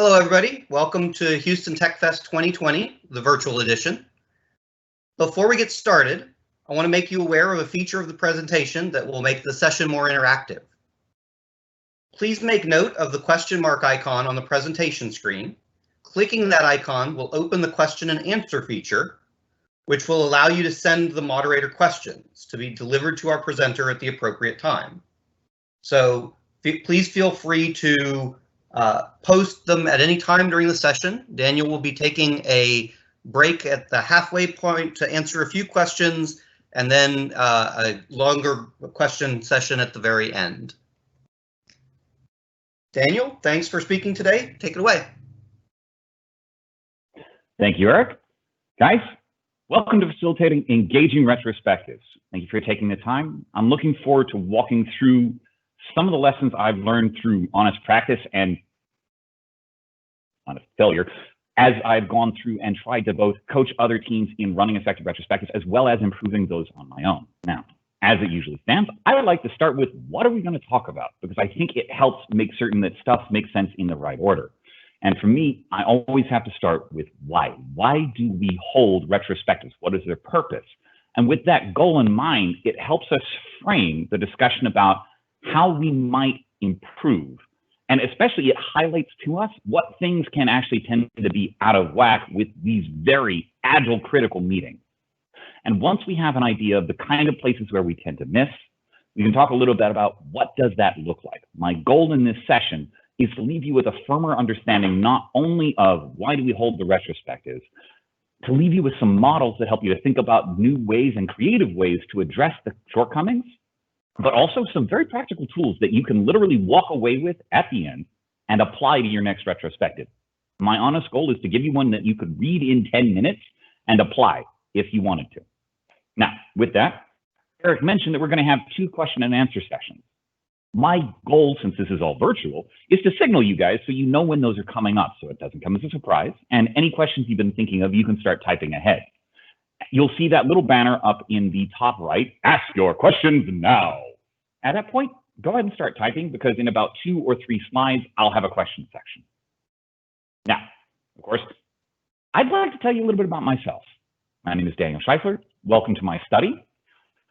Hello, everybody. Welcome to Houston Techfest 2020, the virtual edition. Before we get started, I want to make you aware of a feature of the presentation that will make the session more interactive. Please make note of the question mark icon on the presentation screen. Clicking that icon will open the question and answer feature, which will allow you to send the moderator questions to be delivered to our presenter at the appropriate time. So please feel free to post them at any time during the session. Daniel will be taking a break at the halfway point to answer a few questions, and then a longer question session at the very end. Daniel, thanks for speaking today. Take it away. Thank you, Eric. Guys, welcome to Facilitating Engaging Retrospectives. Thank you for taking the time. I'm looking forward to walking through some of the lessons I've learned through honest practice and honest failure as I've gone through and tried to both coach other teams in running effective retrospectives as well as improving those on my own. Now, as it usually stands, I would like to start with what are we going to talk about? Because I think it helps make certain that stuff makes sense in the right order. And for me, I always have to start with why. Why do we hold retrospectives? What is their purpose? And with that goal in mind, it helps us frame the discussion about how we might improve. And especially it highlights to us what things can actually tend to be out of whack with these very agile critical meetings. And once we have an idea of the kind of places where we tend to miss, we can talk a little bit about what does that look like. My goal in this session is to leave you with a firmer understanding not only of why do we hold the retrospectives, to leave you with some models that help you to think about new ways and creative ways to address the shortcomings, but also some very practical tools that you can literally walk away with at the end and apply to your next retrospective. My honest goal is to give you one that you could read in 10 minutes and apply if you wanted to. Now, with that, Eric mentioned that we're going to have 2 question and answer sessions. My goal, since this is all virtual, is to signal you guys so you know when those are coming up so it doesn't come as a surprise. And any questions you've been thinking of, you can start typing ahead. You'll see that little banner up in the top right, ask your questions now. At that point, go ahead and start typing because in about 2 or 3 slides, I'll have a question section. Now, of course, I'd like to tell you a little bit about myself. My name is Daniel Scheifler. Welcome to my study.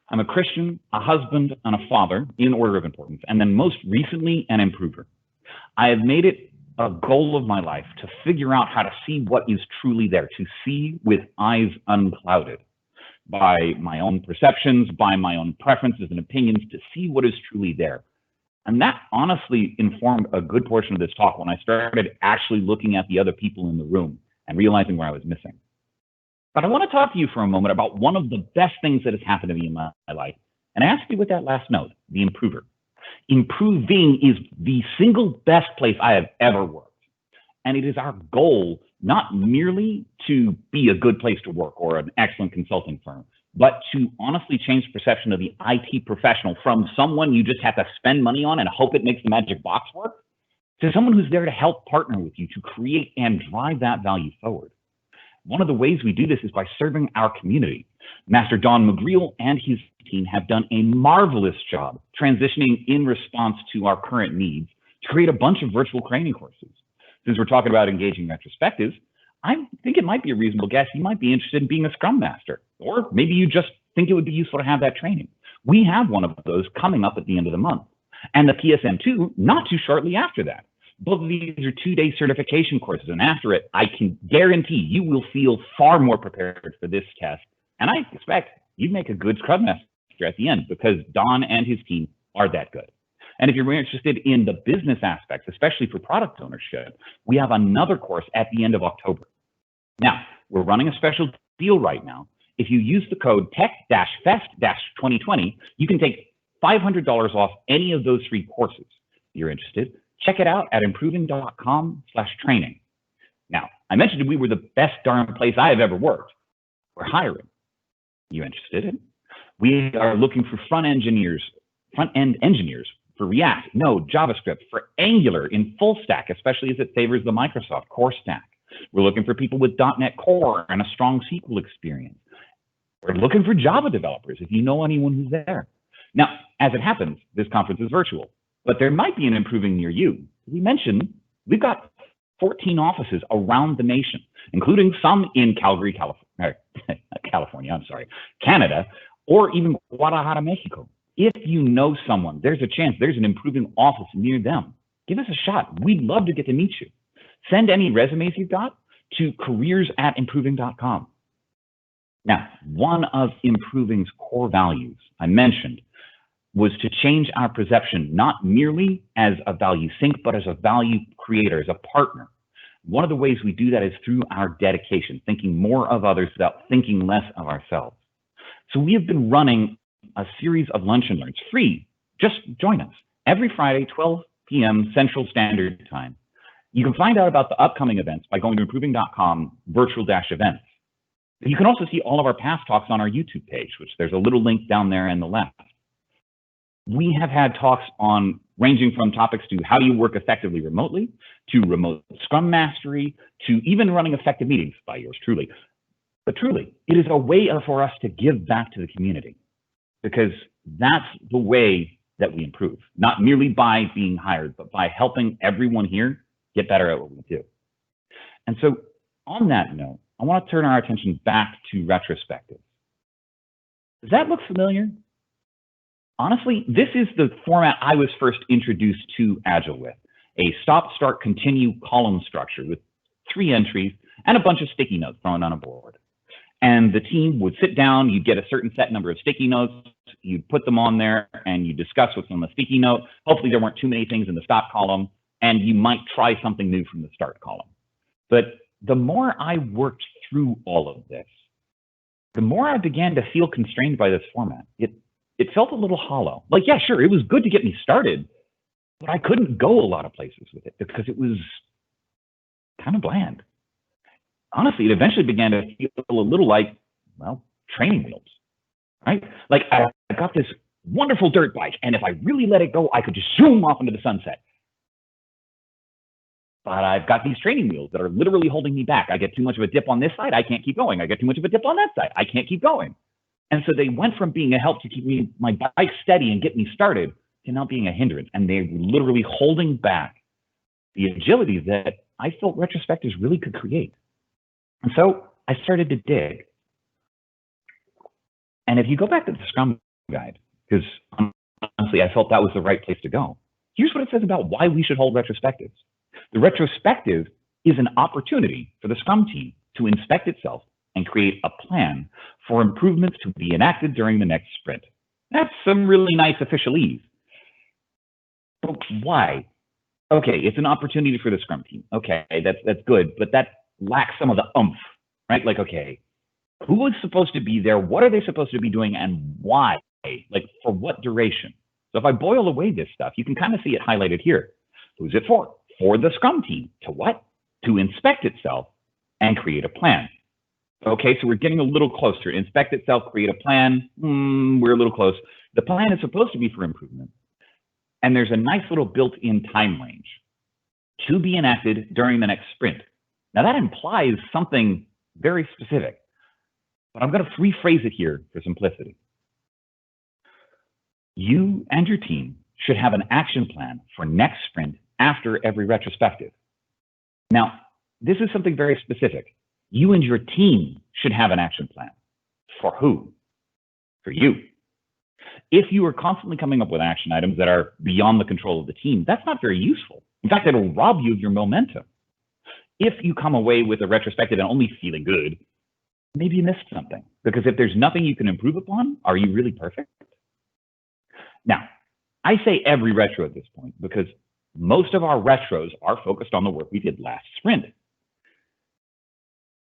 I'm a Christian, a husband, and a father in order of importance, and then most recently, an improver. I have made it a goal of my life to figure out how to see what is truly there, to see with eyes unclouded by my own perceptions, by my own preferences and opinions, to see what is truly there. And that honestly informed a good portion of this talk when I started actually looking at the other people in the room and realizing where I was missing. But I want to talk to you for a moment about one of the best things that has happened to me in my life, and ask you with that last note, the improver. Improving is the single best place I have ever worked. And it is our goal not merely to be a good place to work or an excellent consulting firm, but to honestly change the perception of the IT professional from someone you just have to spend money on and hope it makes the magic box work, to someone who's there to help partner with you to create and drive that value forward. One of the ways we do this is by serving our community. Master Don McGreal and his team have done a marvelous job transitioning in response to our current needs to create a bunch of virtual training courses. Since we're talking about engaging retrospectives, I think it might be a reasonable guess you might be interested in being a Scrum Master, or maybe you just think it would be useful to have that training. We have one of those coming up at the end of the month, and the PSM2 not too shortly after that. Both of these are 2-day certification courses, and after it, I can guarantee you will feel far more prepared for this test, and I expect you'd make a good Scrum Master at the end because Don and his team are that good. And if you're interested in the business aspects, especially for product ownership, we have another course at the end of October. Now, we're running a special deal right now. If you use the code Tech-Fest-2020, you can take $500 off any of those 3 courses. If you're interested, check it out at improving.com/training. Now, I mentioned we were the best darn place I have ever worked. We're hiring. You interested in? We are looking for front-end engineers for React, Node, JavaScript, for Angular in full stack, especially as it favors the Microsoft core stack. We're looking for people with .NET Core and a strong SQL experience. We're looking for Java developers if you know anyone who's there. Now, as it happens, this conference is virtual, but there might be an improving near you. We mentioned we've got 14 offices around the nation, including some in Calgary, Canada, or even Guadalajara, Mexico. If you know someone, there's a chance there's an improving office near them. Give us a shot. We'd love to get to meet you. Send any resumes you've got to careers@improving.com. Now, one of Improving's core values I mentioned was to change our perception, not merely as a value sink, but as a value creator, as a partner. One of the ways we do that is through our dedication, thinking more of others without thinking less of ourselves. So we have been running a series of lunch and learns, free. Just join us. Every Friday, 12 p.m. Central Standard Time. You can find out about the upcoming events by going to improving.com virtual-events. You can also see all of our past talks on our YouTube page, which there's a little link down there on the left. We have had talks on ranging from topics to how you work effectively remotely, to remote Scrum mastery, to even running effective meetings by yours truly. But truly, it is a way for us to give back to the community, because that's the way that we improve, not merely by being hired, but by helping everyone here get better at what we do. And so on that note, I want to turn our attention back to retrospectives. Does that look familiar? Honestly, this is the format I was first introduced to Agile with, a stop, start, continue column structure with 3 entries and a bunch of sticky notes thrown on a board. And the team would sit down, you'd get a certain set number of sticky notes, you'd put them on there and you discuss what's on the sticky note. Hopefully there weren't too many things in the stop column, and you might try something new from the start column. But the more I worked through all of this, the more I began to feel constrained by this format. It felt a little hollow. Like, yeah, sure, it was good to get me started, but I couldn't go a lot of places with it because it was kind of bland. Honestly, it eventually began to feel a little like, well, training wheels, right? Like I got this wonderful dirt bike, and if I really let it go, I could just zoom off into the sunset. But I've got these training wheels that are literally holding me back. I get too much of a dip on this side, I can't keep going. I get too much of a dip on that side, I can't keep going. And so they went from being a help to keep my bike steady and get me started to now being a hindrance. And they're literally holding back the agility that I felt retrospectives really could create. And so I started to dig. And if you go back to the Scrum Guide, because honestly, I felt that was the right place to go. Here's what it says about why we should hold retrospectives. The retrospective is an opportunity for the Scrum team to inspect itself and create a plan for improvements to be enacted during the next sprint. That's some really nice officialese. But why? Okay, it's an opportunity for the Scrum team. Okay, that's good, but that lacks some of the oomph, right? Like, okay, who is supposed to be there? What are they supposed to be doing, and why? Like, for what duration? So if I boil away this stuff, you can kind of see it highlighted here. Who's it for? For the Scrum team. To what? To inspect itself and create a plan. Okay, so we're getting a little closer. Inspect itself, create a plan. We're a little close. The plan is supposed to be for improvement. And there's a nice little built-in time range to be enacted during the next sprint. Now that implies something very specific, but I'm going to rephrase it here for simplicity. You and your team should have an action plan for next sprint after every retrospective. Now, this is something very specific. You and your team should have an action plan. For who? For you. If you are constantly coming up with action items that are beyond the control of the team, that's not very useful. In fact, it'll rob you of your momentum. If you come away with a retrospective and only feeling good, maybe you missed something. Because if there's nothing you can improve upon, are you really perfect? Now, I say every retro at this point because most of our retros are focused on the work we did last sprint.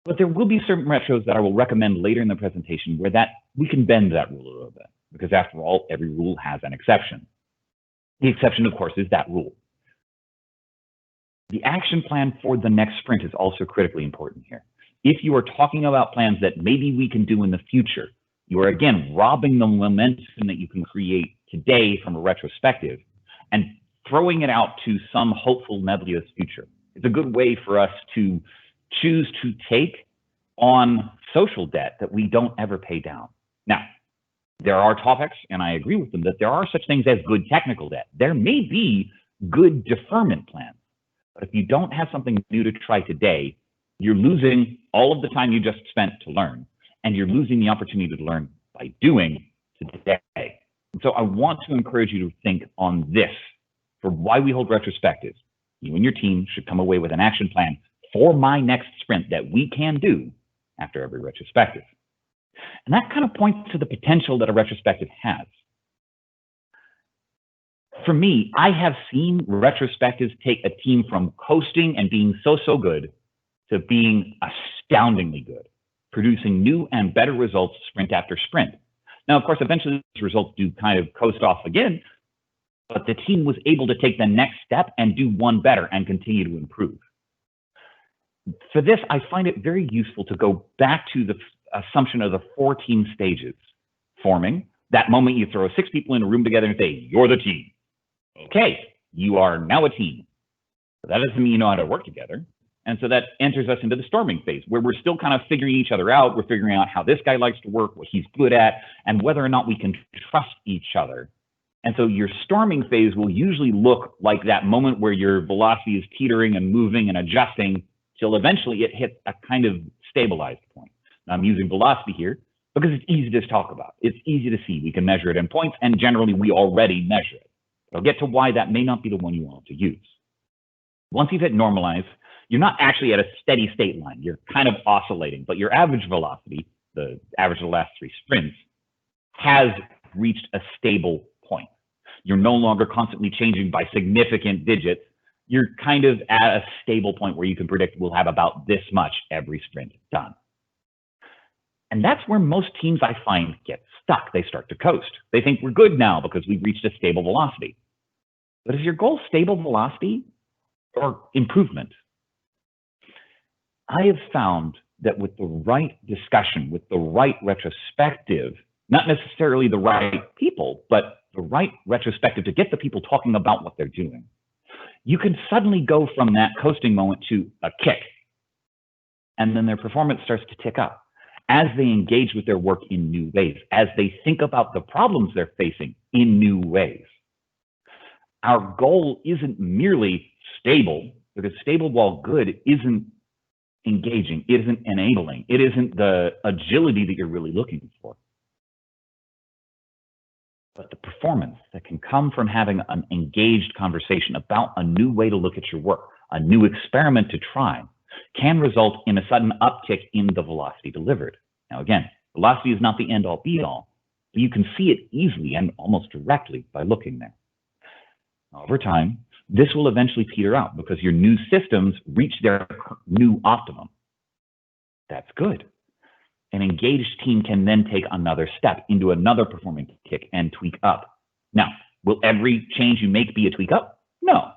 But there will be certain retros that I will recommend later in the presentation where we can bend that rule a little bit, because after all, every rule has an exception. The exception, of course, is that rule. The action plan for the next sprint is also critically important here. If you are talking about plans that maybe we can do in the future, you are again robbing the momentum that you can create today from a retrospective and throwing it out to some hopeful nebulous future. It's a good way for us to choose to take on social debt that we don't ever pay down. Now, there are topics, and I agree with them, that there are such things as good technical debt. There may be good deferment plans. But if you don't have something new to try today, you're losing all of the time you just spent to learn, and you're losing the opportunity to learn by doing today. And so I want to encourage you to think on this for why we hold retrospectives. You and your team should come away with an action plan for my next sprint that we can do after every retrospective. And that kind of points to the potential that a retrospective has. For me, I have seen retrospectives take a team from coasting and being so good to being astoundingly good, producing new and better results sprint after sprint. Now, of course, eventually these results do kind of coast off again, but the team was able to take the next step and do one better and continue to improve. For this, I find it very useful to go back to the assumption of the 4 team stages. Forming, that moment you throw 6 people in a room together and say, you're the team. Okay, you are now a team. But that doesn't mean you know how to work together. And so that enters us into the storming phase, where we're still kind of figuring each other out. We're figuring out how this guy likes to work, what he's good at, and whether or not we can trust each other. And so your storming phase will usually look like that moment where your velocity is teetering and moving and adjusting till eventually it hits a kind of stabilized point. Now, I'm using velocity here because it's easy to talk about. It's easy to see. We can measure it in points, and generally we already measure it. I'll get to why that may not be the one you want to use. Once you've hit normalize, you're not actually at a steady state line. You're kind of oscillating, but your average velocity, the average of the last 3 sprints, has reached a stable point. You're no longer constantly changing by significant digits. You're kind of at a stable point where you can predict we'll have about this much every sprint done. And that's where most teams I find get stuck. They start to coast. They think we're good now because we've reached a stable velocity. But is your goal stable velocity or improvement? I have found that with the right discussion, with the right retrospective, not necessarily the right people, but the right retrospective to get the people talking about what they're doing, you can suddenly go from that coasting moment to a kick. And then their performance starts to tick up as they engage with their work in new ways, as they think about the problems they're facing in new ways. Our goal isn't merely stable, because stable while good isn't engaging, it isn't enabling, it isn't the agility that you're really looking for. But the performance that can come from having an engaged conversation about a new way to look at your work, a new experiment to try, can result in a sudden uptick in the velocity delivered. Now again, velocity is not the end-all be-all, but you can see it easily and almost directly by looking there. Over time, this will eventually peter out because your new systems reach their new optimum. That's good. An engaged team can then take another step into another performing kick and tweak up. Now, will every change you make be a tweak up? No,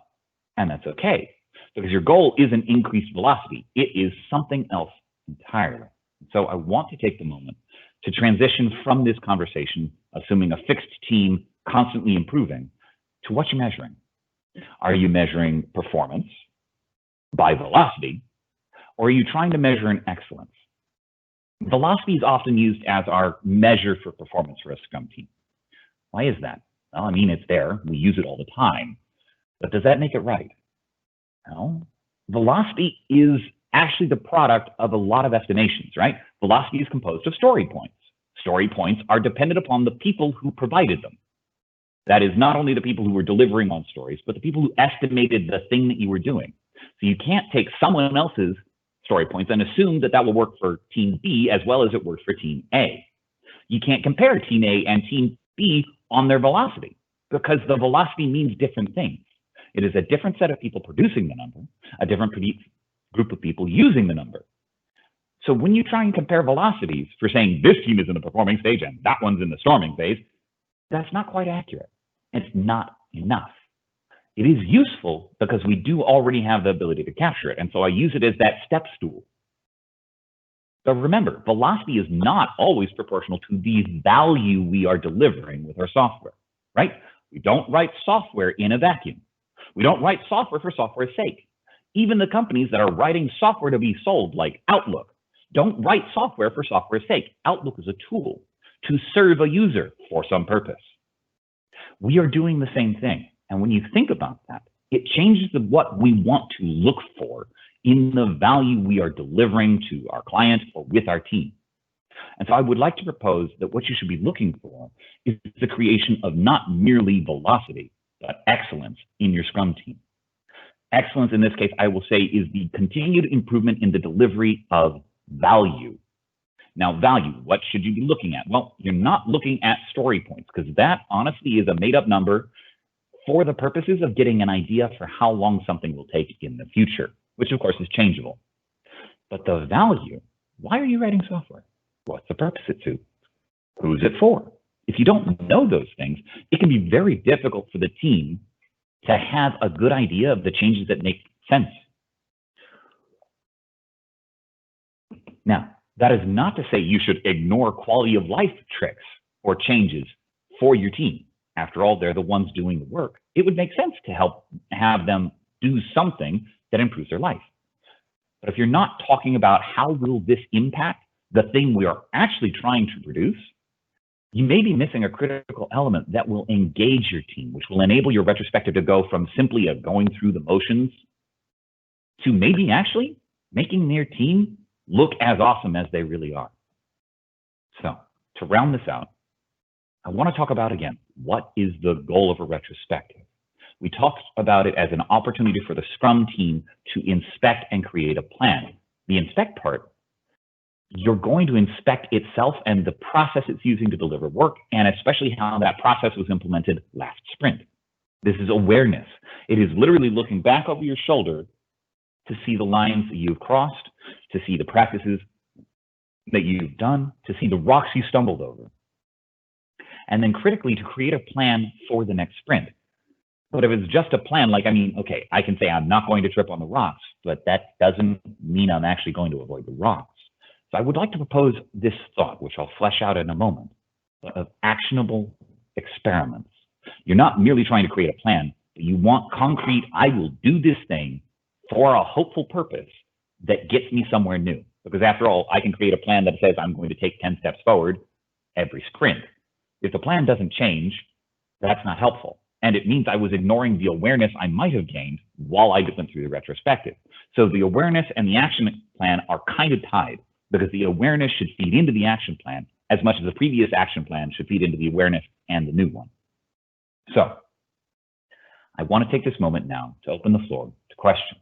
and that's okay, because your goal isn't increased velocity. It is something else entirely. So I want to take the moment to transition from this conversation, assuming a fixed team constantly improving, to what you're measuring. Are you measuring performance by velocity, or are you trying to measure an excellence? Velocity is often used as our measure for performance for a Scrum team. Why is that? Well, I mean, it's there. We use it all the time. But does that make it right? No. Velocity is actually the product of a lot of estimations, right? Velocity is composed of story points. Story points are dependent upon the people who provided them. That is not only the people who were delivering on stories, but the people who estimated the thing that you were doing. So you can't take someone else's story points and assume that that will work for team B as well as it works for team A. You can't compare team A and team B on their velocity because the velocity means different things. It is a different set of people producing the number, a different group of people using the number. So when you try and compare velocities for saying this team is in the performing stage and that one's in the storming phase, that's not quite accurate. It's not enough. It is useful because we do already have the ability to capture it. And so I use it as that step stool. But remember, velocity is not always proportional to the value we are delivering with our software, right? We don't write software in a vacuum. We don't write software for software's sake. Even the companies that are writing software to be sold, like Outlook, don't write software for software's sake. Outlook is a tool to serve a user for some purpose. We are doing the same thing. And when you think about that, It changes what we want to look for in the value we are delivering to our client or with our team. And so I would like to propose that what you should be looking for is the creation of not merely velocity, but excellence in your Scrum team. Excellence in this case, I will say, is the continued improvement in the delivery of value. Now, value, what should you be looking at? Well, you're not looking at story points, because that honestly is a made-up number for the purposes of getting an idea for how long something will take in the future, which of course is changeable. But the value, why are you writing software? What's the purpose it to? Who's it for? If you don't know those things, it can be very difficult for the team to have a good idea of the changes that make sense. Now, that is not to say you should ignore quality of life tricks or changes for your team. After all, they're the ones doing the work. It would make sense to help have them do something that improves their life. But if you're not talking about how will this impact the thing we are actually trying to produce, you may be missing a critical element that will engage your team, which will enable your retrospective to go from simply a going through the motions to maybe actually making their team look as awesome as they really are. So to round this out, I want to talk about, again, what is the goal of a retrospective? We talked about it as an opportunity for the Scrum team to inspect and create a plan. The inspect part, you're going to inspect itself and the process it's using to deliver work, and especially how that process was implemented last sprint. This is awareness. It is literally looking back over your shoulder to see the lines that you've crossed, to see the practices that you've done, to see the rocks you stumbled over. And then critically, to create a plan for the next sprint. But if it's just a plan, like, okay, I can say I'm not going to trip on the rocks, but that doesn't mean I'm actually going to avoid the rocks. So I would like to propose this thought, which I'll flesh out in a moment, of actionable experiments. You're not merely trying to create a plan, but you want concrete, I will do this thing for a hopeful purpose that gets me somewhere new. Because after all, I can create a plan that says I'm going to take 10 steps forward every sprint. If the plan doesn't change, that's not helpful. And it means I was ignoring the awareness I might have gained while I went through the retrospective. So the awareness and the action plan are kind of tied, because the awareness should feed into the action plan as much as the previous action plan should feed into the awareness and the new one. So I want to take this moment now to open the floor to questions.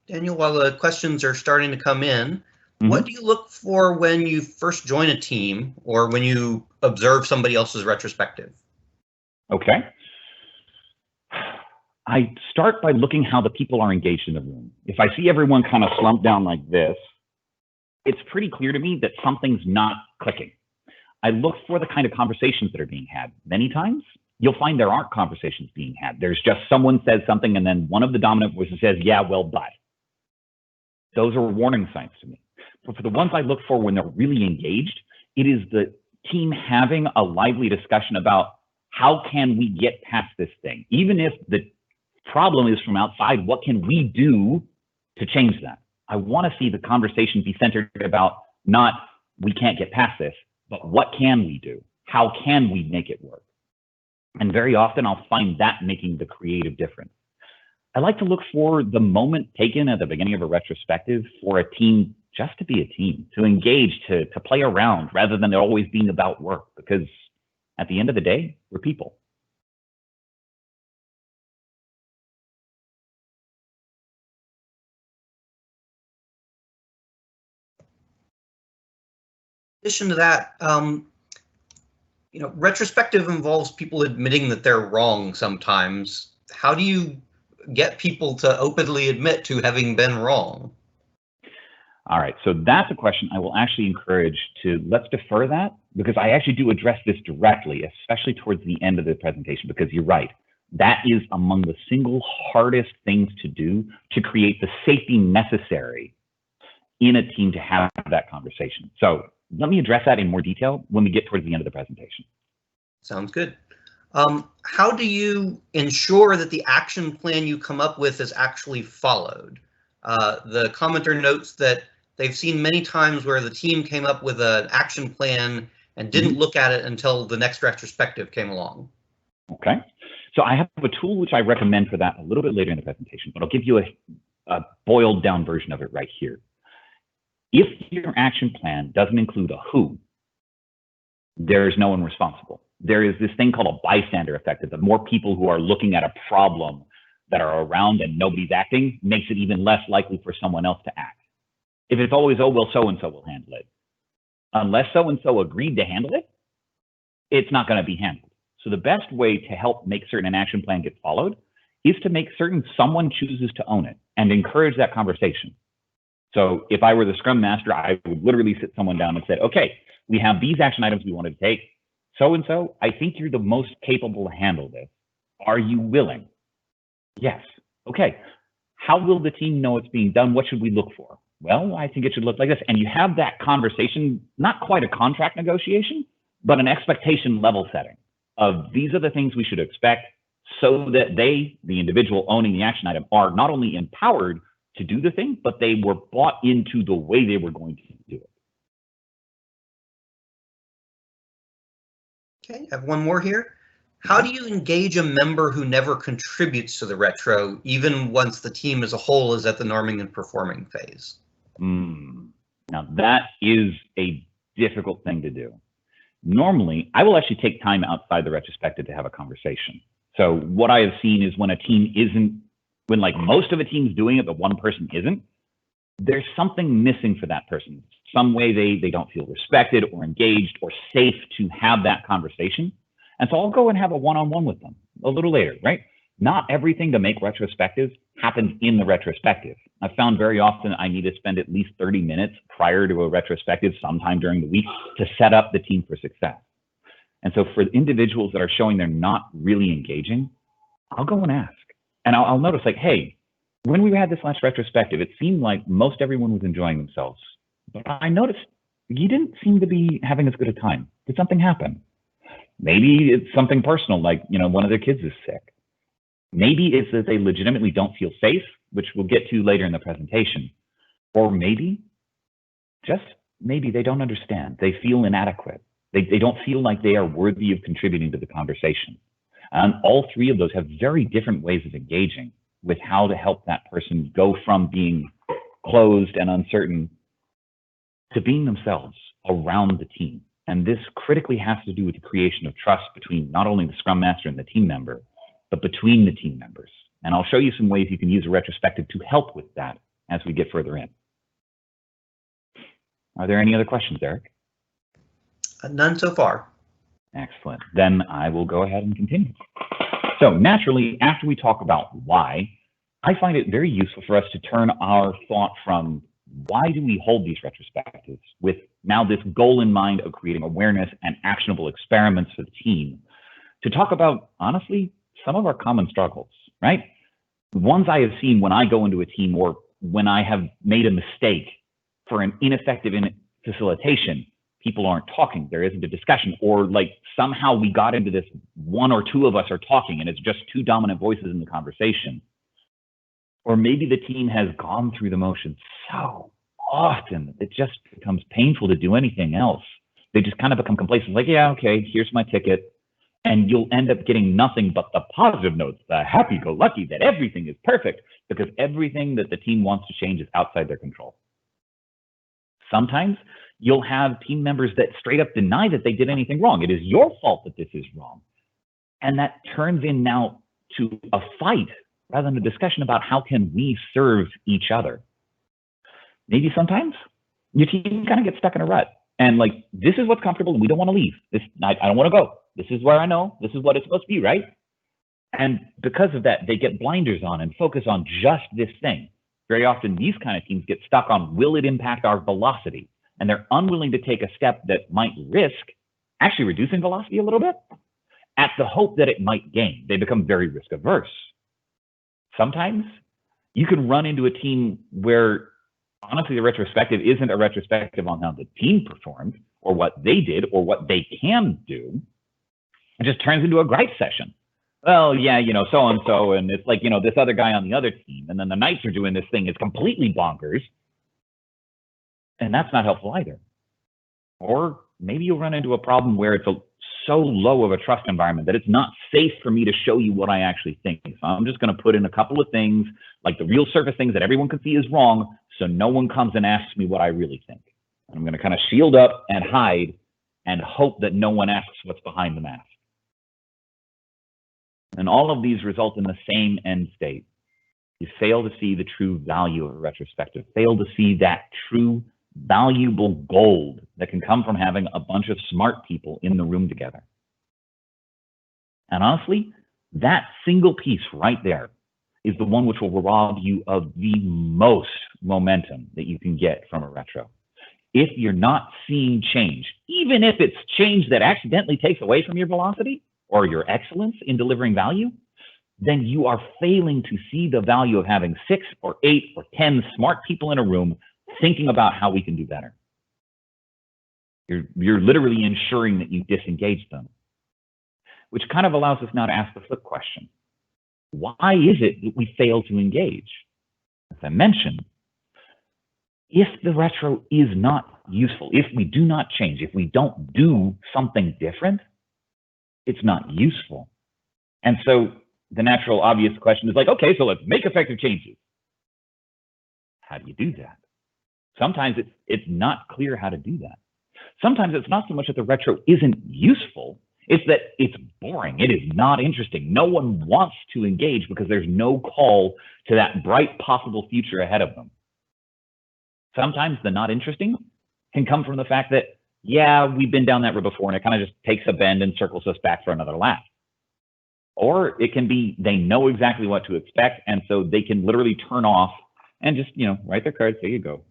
Daniel, while the questions are starting to come in, what do you look for when you first join a team or when you observe somebody else's retrospective? Okay. I start by looking how the people are engaged in the room. If I see everyone kind of slumped down like this, it's pretty clear to me that something's not clicking. I look for the kind of conversations that are being had. Many times, you'll find there aren't conversations being had. There's just someone says something and then one of the dominant voices says, yeah, well, but. Those are warning signs to me. But for the ones I look for when they're really engaged, it is the team having a lively discussion about how can we get past this thing? Even if the problem is from outside, what can we do to change that? I want to see the conversation be centered about not we can't get past this, but what can we do? How can we make it work? And very often I'll find that making the creative difference. I like to look for the moment taken at the beginning of a retrospective for a team just to be a team, to engage, to play around rather than it always being about work, because at the end of the day, we're people. In addition to that, retrospective involves people admitting that they're wrong sometimes. How do you get people to openly admit to having been wrong? All right, so that's a question I will actually encourage let's defer that, because I actually do address this directly, especially towards the end of the presentation, because you're right. That is among the single hardest things to do to create the safety necessary in a team to have that conversation. So let me address that in more detail when we get towards the end of the presentation. Sounds good. How do you ensure that the action plan you come up with is actually followed? The commenter notes that they've seen many times where the team came up with an action plan and didn't look at it until the next retrospective came along. Okay. So I have a tool which I recommend for that a little bit later in the presentation, but I'll give you a boiled down version of it right here. If your action plan doesn't include a who, there's no one responsible. There is this thing called a bystander effect, that the more people who are looking at a problem that are around and nobody's acting makes it even less likely for someone else to act. If it's always, oh, well, so-and-so will handle it. Unless so-and-so agreed to handle it, it's not going to be handled. So the best way to help make certain an action plan get followed is to make certain someone chooses to own it and encourage that conversation. So if I were the Scrum Master, I would literally sit someone down and say, okay, we have these action items we wanted to take. So-and-so, I think you're the most capable to handle this. Are you willing? Yes. Okay. How will the team know it's being done? What should we look for? Well, I think it should look like this. And you have that conversation, not quite a contract negotiation, but an expectation level setting of these are the things we should expect, so that they, the individual owning the action item, are not only empowered to do the thing, but they were bought into the way they were going to do it. Okay, I have one more here. How do you engage a member who never contributes to the retro, even once the team as a whole is at the norming and performing phase? Now that is a difficult thing to do. Normally, I will actually take time outside the retrospective to have a conversation. So what I have seen is when a team isn't, when like most of a team's doing it, but one person isn't, there's something missing for that person. Some way they don't feel respected or engaged or safe to have that conversation. And so I'll go and have a one-on-one with them a little later, right? Not everything to make retrospectives happens in the retrospective. I've found very often I need to spend at least 30 minutes prior to a retrospective sometime during the week to set up the team for success. And so for individuals that are showing they're not really engaging, I'll go and ask. And I'll notice like, hey, when we had this last retrospective, it seemed like most everyone was enjoying themselves. But I noticed you didn't seem to be having as good a time. Did something happen? Maybe it's something personal, like, you know, one of their kids is sick. Maybe it's that they legitimately don't feel safe, which we'll get to later in the presentation. Or maybe, just maybe they don't understand. They feel inadequate. They don't feel like they are worthy of contributing to the conversation. And all three of those have very different ways of engaging with how to help that person go from being closed and uncertain to being themselves around the team. And this critically has to do with the creation of trust between not only the Scrum Master and the team member, but between the team members. And I'll show you some ways you can use a retrospective to help with that as we get further in. Are there any other questions, Eric? None so far. Excellent. Then I will go ahead and continue. So naturally, after we talk about why, I find it very useful for us to turn our thought from why do we hold these retrospectives with now this goal in mind of creating awareness and actionable experiments for the team to talk about, honestly, some of our common struggles, right? The ones I have seen when I go into a team or when I have made a mistake for an ineffective facilitation, people aren't talking, there isn't a discussion, or like somehow we got into this, one or two of us are talking and it's just two dominant voices in the conversation. Or maybe the team has gone through the motions so often that it just becomes painful to do anything else. They just kind of become complacent, like, yeah, okay, here's my ticket. And you'll end up getting nothing but the positive notes, the happy-go-lucky that everything is perfect, because everything that the team wants to change is outside their control. Sometimes you'll have team members that straight up deny that they did anything wrong. It is your fault that this is wrong. And that turns in now to a fight rather than a discussion about how can we serve each other. Maybe sometimes your team kind of gets stuck in a rut and like, this is what's comfortable and we don't want to leave. I don't want to go. This is where I know, this is what it's supposed to be, right? And because of that, they get blinders on and focus on just this thing. Very often these kind of teams get stuck on, will it impact our velocity? And they're unwilling to take a step that might risk actually reducing velocity a little bit at the hope that it might gain. They become very risk averse. Sometimes you can run into a team where honestly the retrospective isn't a retrospective on how the team performed or what they did or what they can do. It just turns into a gripe session. Well, yeah, you know, so-and-so, and it's like, you know, this other guy on the other team, and then the Knights are doing this thing, it's completely bonkers. And that's not helpful either. Or maybe you'll run into a problem where it's so low of a trust environment that it's not safe for me to show you what I actually think. So I'm just going to put in a couple of things, like the real surface things that everyone can see is wrong, so no one comes and asks me what I really think. And I'm going to kind of shield up and hide and hope that no one asks what's behind the mask. And all of these result in the same end state. You fail to see the true value of a retrospective, fail to see that true valuable gold that can come from having a bunch of smart people in the room together. And honestly, that single piece right there is the one which will rob you of the most momentum that you can get from a retro. If you're not seeing change, even if it's change that accidentally takes away from your velocity or your excellence in delivering value, then you are failing to see the value of having 6 or 8 or 10 smart people in a room thinking about how we can do better. You're literally ensuring that you disengage them, which kind of allows us now to ask the flip question. Why is it that we fail to engage? As I mentioned, if the retro is not useful, if we do not change, if we don't do something different, it's not useful. And so the natural obvious question is like, okay, so let's make effective changes. How do you do that? Sometimes it's not clear how to do that. Sometimes it's not so much that the retro isn't useful, it's that it's boring. It is not interesting. No one wants to engage because there's no call to that bright possible future ahead of them. Sometimes the not interesting can come from the fact that, yeah, we've been down that road before and it kind of just takes a bend and circles us back for another lap. Or it can be they know exactly what to expect, and so they can literally turn off and just, write their cards, there you go.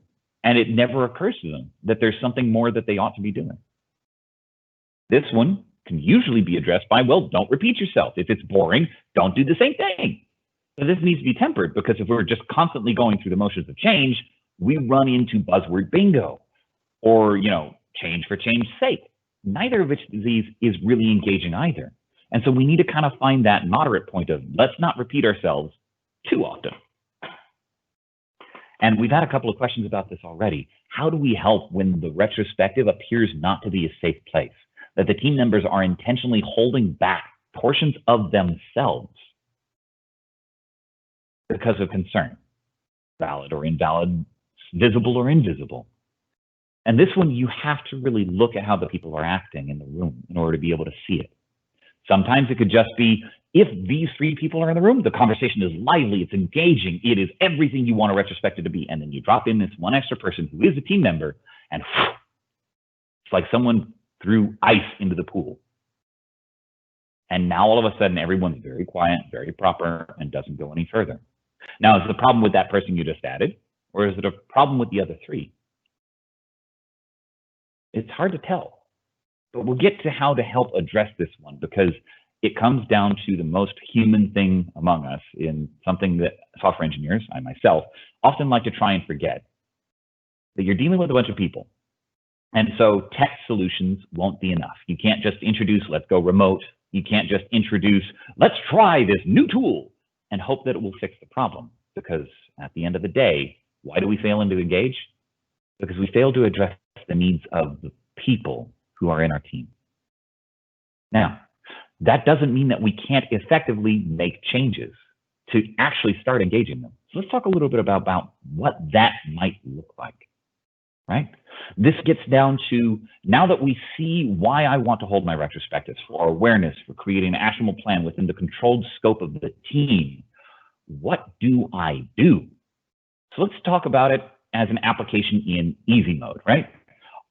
And it never occurs to them that there's something more that they ought to be doing. This one can usually be addressed by, well, don't repeat yourself. If it's boring, don't do the same thing. So this needs to be tempered, because if we're just constantly going through the motions of change, we run into buzzword bingo or, change for change's sake. Neither of which these is really engaging either. And so we need to kind of find that moderate point of let's not repeat ourselves too often. And we've had a couple of questions about this already. How do we help when the retrospective appears not to be a safe place, that the team members are intentionally holding back portions of themselves because of concern, valid or invalid, visible or invisible? And this one, you have to really look at how the people are acting in the room in order to be able to see it. Sometimes it could just be, if these 3 people are in the room, the conversation is lively, it's engaging, it is everything you want a retrospective to be. And then you drop in this one extra person who is a team member, and it's like someone threw ice into the pool. And now all of a sudden, everyone's very quiet, very proper, and doesn't go any further. Now, is it a problem with that person you just added, or is it a problem with the other 3? It's hard to tell. But we'll get to how to help address this one, because it comes down to the most human thing among us, in something that software engineers, I myself, often like to try and forget, that you're dealing with a bunch of people. And so tech solutions won't be enough. You can't just introduce, let's go remote. You can't just introduce, let's try this new tool and hope that it will fix the problem. Because at the end of the day, why do we fail to engage? Because we fail to address the needs of the people who are in our team. Now, that doesn't mean that we can't effectively make changes to actually start engaging them. So let's talk a little bit about what that might look like, right? This gets down to, now that we see why I want to hold my retrospectives, for awareness, for creating an actionable plan within the controlled scope of the team, what do I do? So let's talk about it as an application in easy mode, right?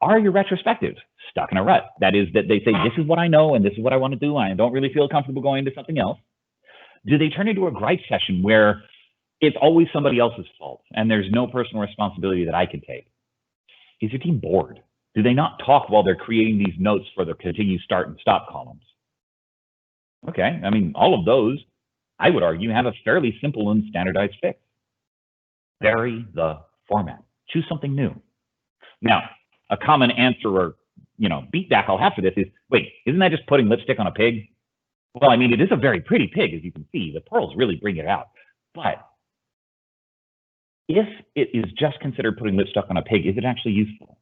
Are your retrospectives stuck in a rut? That is, that they say, this is what I know and this is what I want to do, and I don't really feel comfortable going to something else. Do they turn into a gripe session where it's always somebody else's fault and there's no personal responsibility that I can take? Is your team bored? Do they not talk while they're creating these notes for their continue, start, and stop columns? Okay, I mean, all of those, I would argue, have a fairly simple and standardized fix. Vary the format. Choose something new. Now, a common answer or beatback I'll have for this is, wait, isn't that just putting lipstick on a pig? Well, I mean, it is a very pretty pig, as you can see. The pearls really bring it out. But if it is just considered putting lipstick on a pig, is it actually useful?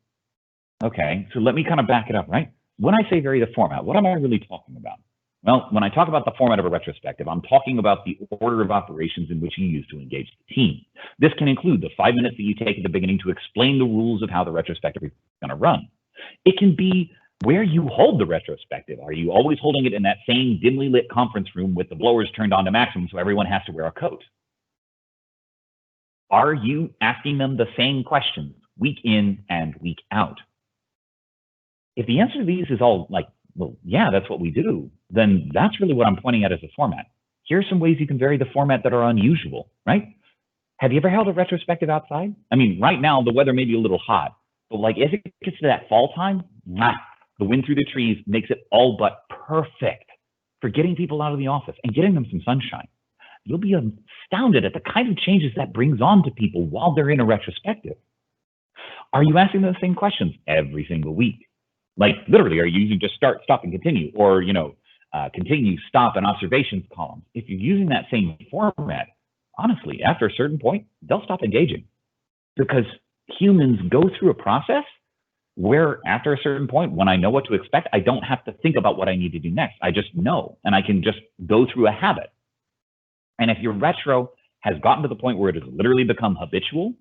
Okay, so let me kind of back it up, right? When I say vary the format, what am I really talking about? Well, when I talk about the format of a retrospective, I'm talking about the order of operations in which you use to engage the team. This can include the 5 minutes that you take at the beginning to explain the rules of how the retrospective is going to run. It can be where you hold the retrospective. Are you always holding it in that same dimly lit conference room with the blowers turned on to maximum so everyone has to wear a coat? Are you asking them the same questions week in and week out? If the answer to these is all like, well, yeah, that's what we do, then that's really what I'm pointing at as a format. Here are some ways you can vary the format that are unusual, right? Have you ever held a retrospective outside? I mean, right now, the weather may be a little hot, but like as it gets to that fall time, the wind through the trees makes it all but perfect for getting people out of the office and getting them some sunshine. You'll be astounded at the kind of changes that brings on to people while they're in a retrospective. Are you asking those same questions every single week? Like literally, are you using just start, stop, and continue, or continue, stop, and observations columns? If you're using that same format, honestly, after a certain point, they'll stop engaging because humans go through a process where after a certain point, when I know what to expect, I don't have to think about what I need to do next. I just know, and I can just go through a habit. And if your retro has gotten to the point where it has literally become habitual,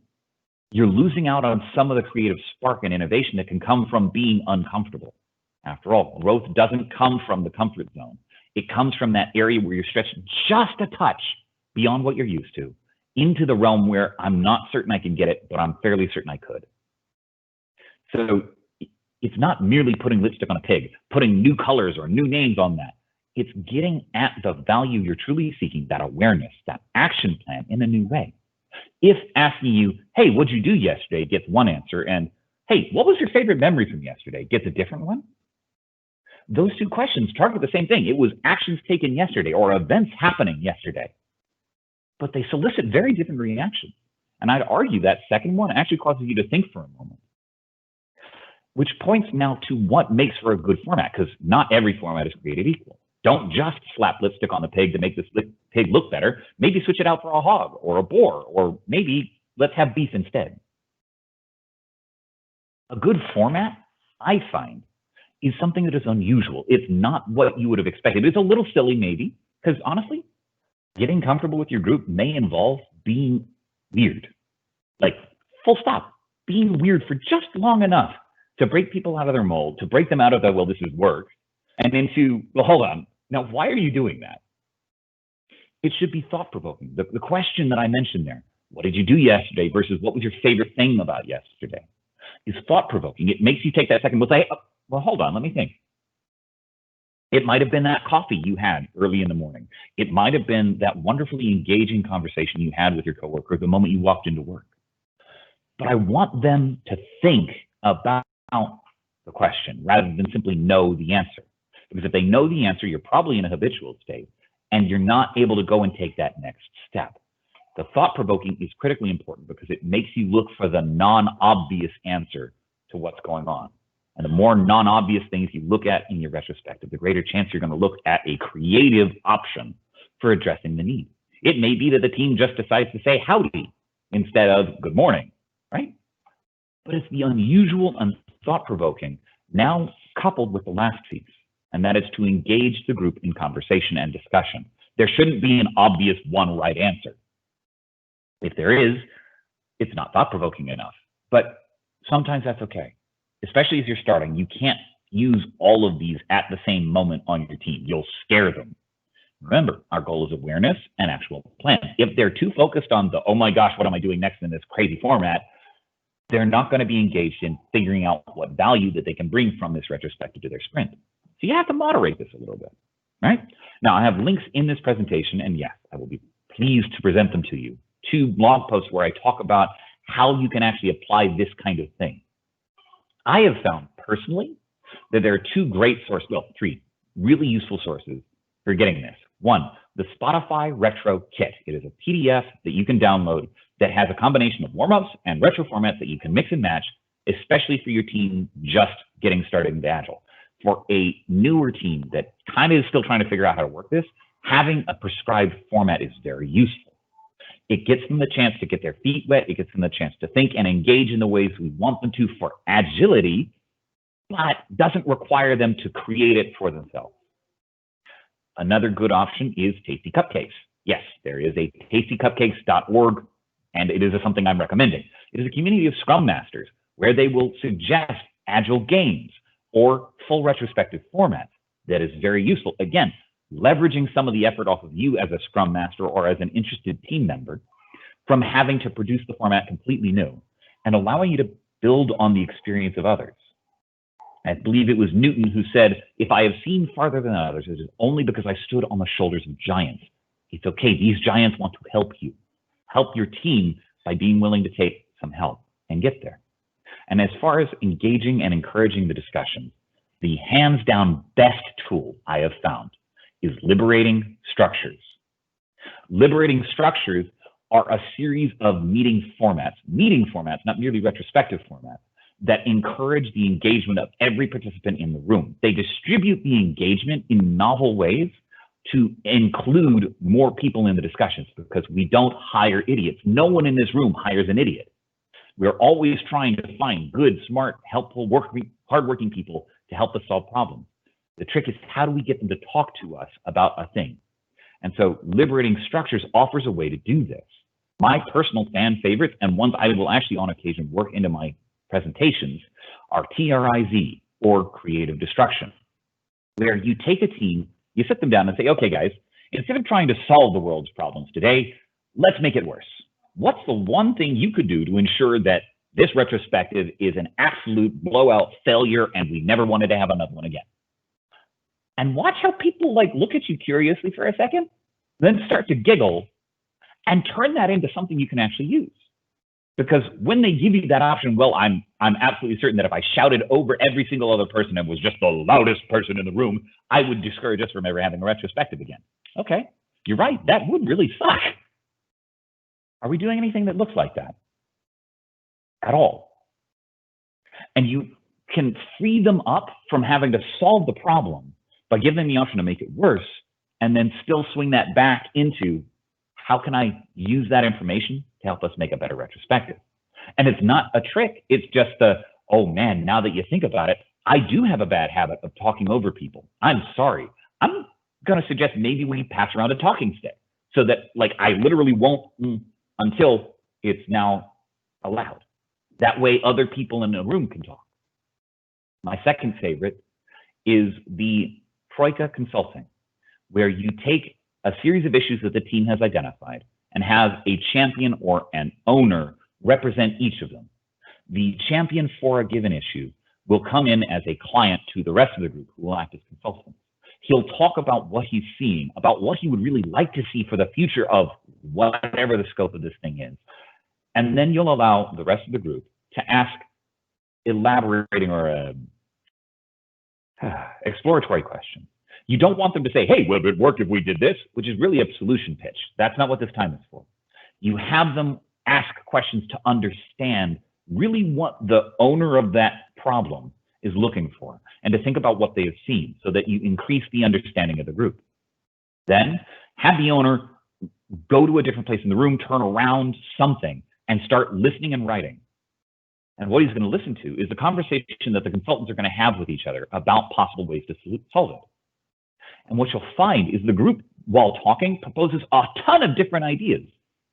you're losing out on some of the creative spark and innovation that can come from being uncomfortable. After all, growth doesn't come from the comfort zone. It comes from that area where you're stretched just a touch beyond what you're used to into the realm where I'm not certain I can get it, but I'm fairly certain I could. So it's not merely putting lipstick on a pig, putting new colors or new names on that. It's getting at the value you're truly seeking, that awareness, that action plan in a new way. If asking you, hey, what'd you do yesterday, gets one answer, and hey, what was your favorite memory from yesterday, gets a different one, those two questions target the same thing. It was actions taken yesterday or events happening yesterday, but they solicit very different reactions. And I'd argue that second one actually causes you to think for a moment, which points now to what makes for a good format, because not every format is created equal. Don't just slap lipstick on the pig to make this pig look better. Maybe switch it out for a hog or a boar, or maybe let's have beef instead. A good format, I find, is something that is unusual. It's not what you would have expected. It's a little silly maybe, because honestly, getting comfortable with your group may involve being weird. Like, full stop, being weird for just long enough to break people out of their mold, to break them out of the, well, this is work, and into, well, hold on, now why are you doing that? It should be thought-provoking. The question that I mentioned there, what did you do yesterday versus what was your favorite thing about yesterday, is thought-provoking. It makes you take that second, say, oh, well, hold on, let me think. It might have been that coffee you had early in the morning. It might have been that wonderfully engaging conversation you had with your coworker the moment you walked into work. But I want them to think about the question rather than simply know the answer. Because if they know the answer, you're probably in a habitual state and you're not able to go and take that next step. The thought-provoking is critically important because it makes you look for the non-obvious answer to what's going on. And the more non-obvious things you look at in your retrospective, the greater chance you're going to look at a creative option for addressing the need. It may be that the team just decides to say howdy instead of good morning, right? But it's the unusual and thought-provoking now coupled with the last piece, and that is to engage the group in conversation and discussion. There shouldn't be an obvious one right answer. If there is, it's not thought-provoking enough, but sometimes that's okay. Especially as you're starting, you can't use all of these at the same moment on your team. You'll scare them. Remember, our goal is awareness and actual plan. If they're too focused on the, oh my gosh, what am I doing next in this crazy format, they're not going to be engaged in figuring out what value that they can bring from this retrospective to their sprint. So you have to moderate this a little bit, right? Now, I have links in this presentation, and yes, I will be pleased to present them to you, 2 blog posts where I talk about how you can actually apply this kind of thing. I have found personally that there are 2 great sources, well, 3 really useful sources for getting this. 1, the Spotify Retro Kit. It is a PDF that you can download that has a combination of warm-ups and retro formats that you can mix and match, especially for your team just getting started into Agile. For a newer team that kind of is still trying to figure out how to work this, having a prescribed format is very useful. It gets them the chance to get their feet wet. It gets them the chance to think and engage in the ways we want them to for agility but doesn't require them to create it for themselves. Another good option is Tasty Cupcakes. Yes, there is a tastycupcakes.org, and it is something I'm recommending. It is a community of Scrum Masters where they will suggest Agile games or full retrospective formats that is very useful. Again, leveraging some of the effort off of you as a Scrum Master or as an interested team member from having to produce the format completely new and allowing you to build on the experience of others. I believe it was Newton who said, if I have seen farther than others, it is only because I stood on the shoulders of giants. It's okay, these giants want to help you. Help your team by being willing to take some help and get there. And as far as engaging and encouraging the discussion, the hands down best tool I have found is liberating structures. Liberating structures are a series of meeting formats, not merely retrospective formats, that encourage the engagement of every participant in the room. They distribute the engagement in novel ways to include more people in the discussions because we don't hire idiots. No one in this room hires an idiot. We're always trying to find good, smart, helpful, hardworking people to help us solve problems. The trick is how do we get them to talk to us about a thing? And so liberating structures offers a way to do this. My personal fan favorites, and ones I will actually on occasion work into my presentations, are TRIZ, or creative destruction, where you take a team, you sit them down and say, okay guys, instead of trying to solve the world's problems today, let's make it worse. What's the one thing you could do to ensure that this retrospective is an absolute blowout failure and we never wanted to have another one again? And watch how people look at you curiously for a second, then start to giggle and turn that into something you can actually use. Because when they give you that option, well, I'm absolutely certain that if I shouted over every single other person and was just the loudest person in the room, I would discourage us from ever having a retrospective again. Okay, you're right, that would really suck. Are we doing anything that looks like that? At all? And you can free them up from having to solve the problem by giving them the option to make it worse, and then still swing that back into how can I use that information to help us make a better retrospective? And it's not a trick. It's just oh man, now that you think about it, I do have a bad habit of talking over people. I'm sorry. I'm going to suggest maybe we pass around a talking stick so that I literally won't until it's now allowed. That way other people in the room can talk. My second favorite is the Troika consulting, where you take a series of issues that the team has identified and have a champion or an owner represent each of them. The champion for a given issue will come in as a client to the rest of the group who will act as consultants. He'll talk about what he's seeing, about what he would really like to see for the future of whatever the scope of this thing is. And then you'll allow the rest of the group to ask elaborating or exploratory questions. You don't want them to say, hey, would it work if we did this? Which is really a solution pitch. That's not what this time is for. You have them ask questions to understand really what the owner of that problem is looking for and to think about what they have seen so that you increase the understanding of the group. Then have the owner go to a different place in the room, turn around something, and start listening and writing. And what he's going to listen to is the conversation that the consultants are going to have with each other about possible ways to solve it. And what you'll find is the group, while talking, proposes a ton of different ideas.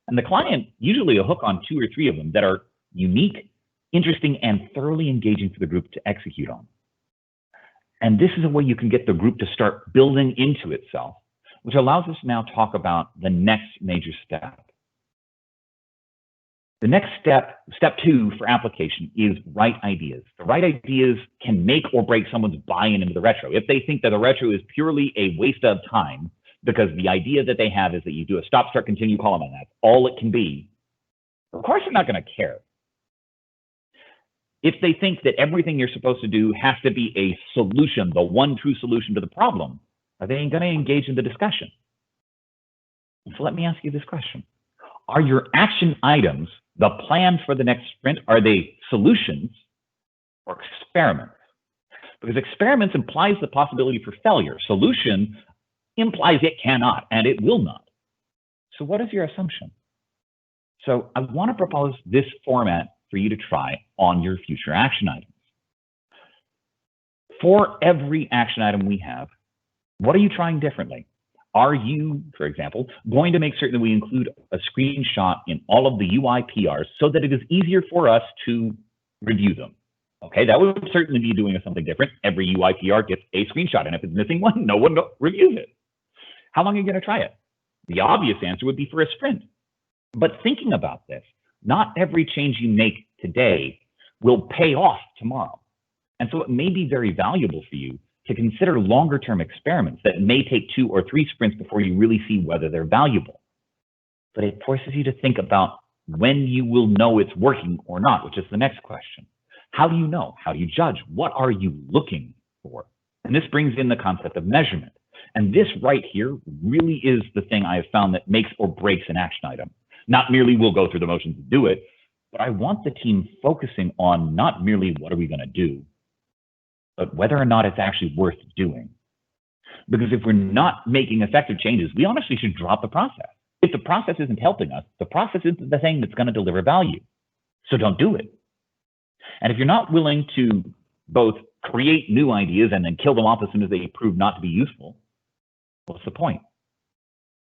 And the client usually will hook on 2 or 3 of them that are unique, interesting, and thoroughly engaging for the group to execute on. And this is a way you can get the group to start building into itself, which allows us to now talk about the next major step. The next step, step 2 for application, is right ideas. The right ideas can make or break someone's buy-in into the retro. If they think that the retro is purely a waste of time because the idea that they have is that you do a stop, start, continue column on that, all it can be, of course they're not going to care. If they think that everything you're supposed to do has to be a solution, the one true solution to the problem, are they going to engage in the discussion? So let me ask you this question. Are your action items, the plan for the next sprint, are they solutions or experiments? Because experiments implies the possibility for failure. Solution implies it cannot and it will not. So what is your assumption? So I want to propose this format for you to try on your future action items. For every action item we have, what are you trying differently? Are you, for example, going to make certain that we include a screenshot in all of the UI PRs so that it is easier for us to review them? Okay, that would certainly be doing something different. Every UI PR gets a screenshot, and if it's missing one, no one reviews it. How long are you going to try it? The obvious answer would be for a sprint. But thinking about this, not every change you make today will pay off tomorrow. And so it may be very valuable for you to consider longer term experiments that may take 2 or 3 sprints before you really see whether they're valuable. But it forces you to think about when you will know it's working or not, which is the next question. How do you know? How do you judge? What are you looking for? And this brings in the concept of measurement. And this right here really is the thing I have found that makes or breaks an action item. Not merely we'll go through the motions to do it, but I want the team focusing on not merely what are we going to do, but whether or not it's actually worth doing. Because if we're not making effective changes, we honestly should drop the process. If the process isn't helping us, the process isn't the thing that's going to deliver value. So don't do it. And if you're not willing to both create new ideas and then kill them off as soon as they prove not to be useful, what's the point?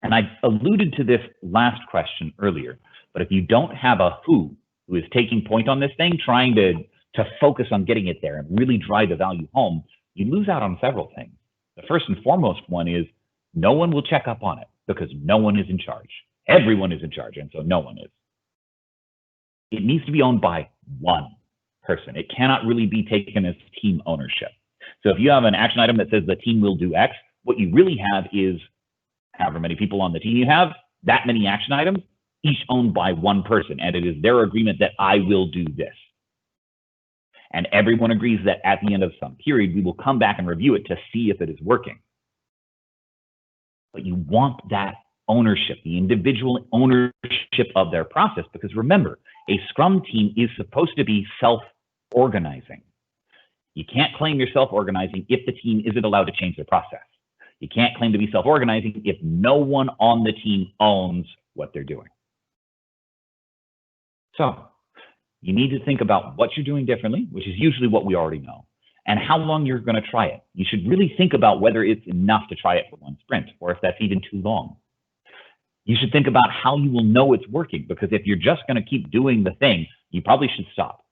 And I alluded to this last question earlier, but if you don't have a who is taking point on this thing, trying to focus on getting it there and really drive the value home, you lose out on several things. The first and foremost one is no one will check up on it because no one is in charge. Everyone is in charge, and so no one is. It needs to be owned by one person. It cannot really be taken as team ownership. So if you have an action item that says the team will do X, what you really have is however many people on the team you have, that many action items, each owned by one person. And it is their agreement that I will do this. And everyone agrees that at the end of some period, we will come back and review it to see if it is working. But you want that ownership, the individual ownership of their process, because remember, a Scrum team is supposed to be self-organizing. You can't claim you're self-organizing if the team isn't allowed to change their process. You can't claim to be self-organizing if no one on the team owns what they're doing. So you need to think about what you're doing differently, which is usually what we already know, and how long you're going to try it. You should really think about whether it's enough to try it for one sprint, or if that's even too long. You should think about how you will know it's working, because if you're just going to keep doing the thing, you probably should stop.